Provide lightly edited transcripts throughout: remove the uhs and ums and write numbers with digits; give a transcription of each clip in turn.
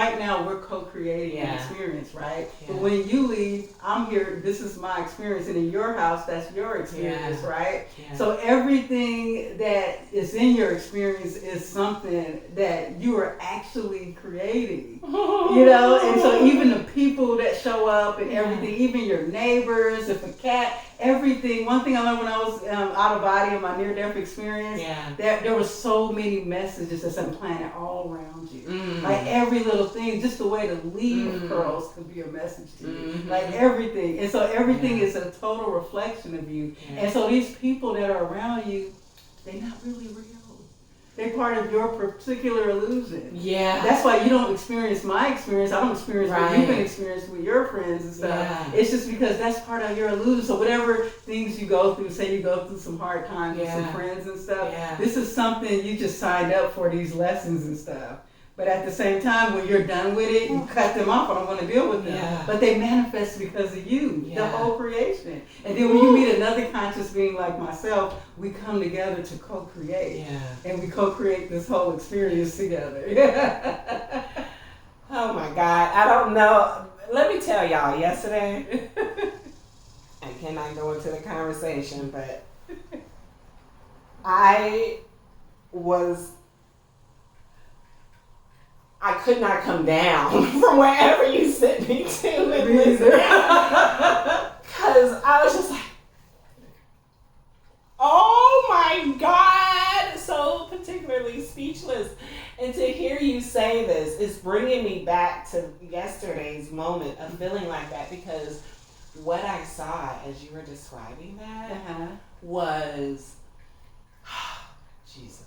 right now we're co-creating an experience, right? Yeah. But when you leave, I'm here, this is my experience, and in your house, that's your experience, right? Yeah. So everything that is in your experience is something that you are actually creating, you know? And so even the people that show up and everything, even your neighbors, if a cat, everything. One thing I learned when I was out of body in my near-death experience, that there were so many messages that's implanted all around you. Like every little thing, just the way the leaf curls could be a message to you. Like everything. And so everything is a total reflection of you. And so these people that are around you, they're not really real. They're part of your particular illusion. Yeah. That's why you don't experience my experience. I don't experience what you've been experiencing with your friends and stuff. Yeah. It's just because that's part of your illusion. So whatever things you go through, say you go through some hard times with some friends and stuff, this is something you just signed up for, these lessons and stuff. But at the same time, when you're done with it, you cut them off. I don't want to deal with them. Yeah. But they manifest because of you, the whole creation. And then when you meet another conscious being like myself, we come together to co-create. Yeah. And we co-create this whole experience together. Oh my God. I don't know. Let me tell y'all, yesterday, I cannot go into the conversation, but I could not come down from wherever you sent me to and listen. Because I was just like, oh my God, so particularly speechless. And to hear you say this is bringing me back to yesterday's moment of feeling like that, because what I saw as you were describing that was, Jesus,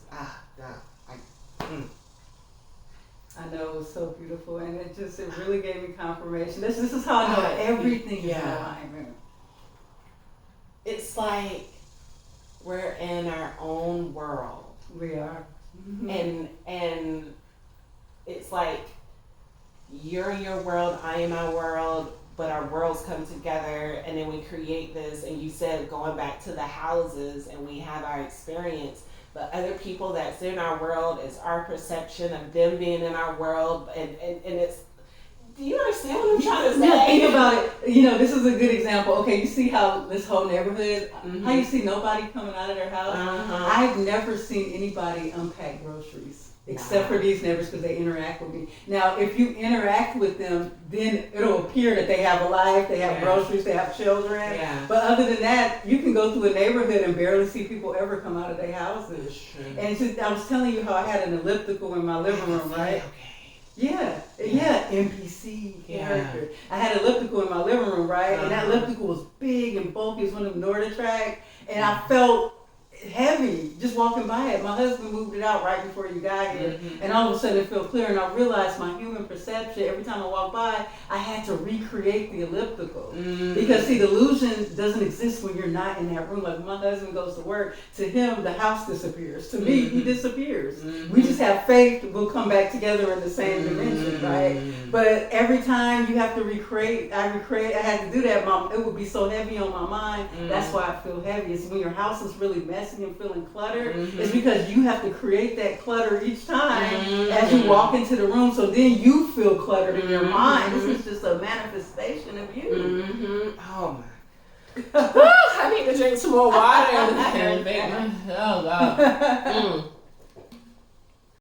I know, it was so beautiful, and it really gave me confirmation. This is how I know everything is in alignment. It's like we're in our own world. We are. Mm-hmm. And it's like you're in your world, I am my world, but our worlds come together, and then we create this. And you said going back to the houses, and we have our experience. But other people that's in our world is our perception of them being in our world, and it's. Do you understand what I'm trying to say? Yeah, think about it. You know, this is a good example. Okay, you see how this whole neighborhood, how you see nobody coming out of their house? I've never seen anybody unpack groceries. Except for these neighbors, because they interact with me. Now, if you interact with them, then it'll appear that they have a life, they have groceries, they have children. Yeah. But other than that, you can go through a neighborhood and barely see people ever come out of their houses. And it's just, I was telling you how I had an elliptical in my living room, right? Yeah, NPC character. I had an elliptical in my living room, right? And that elliptical was big and bulky. It was one of them Norditrack. And I felt heavy just walking by it. My husband moved it out right before you got here, and all of a sudden it felt clear, and I realized my human perception, every time I walk by, I had to recreate the elliptical. Because see, the illusion doesn't exist when you're not in that room. Like when my husband goes to work, to him the house disappears. To me, he disappears. We just have faith we'll come back together in the same dimension, right? But every time you have to recreate, I had to do that. It would be so heavy on my mind. That's why I feel heavy. It's when your house is really messy and feeling cluttered, it's because you have to create that clutter each time as you walk into the room, so then you feel cluttered in your mind. This is just a manifestation of you. Oh my. I need to drink some more water. Oh God.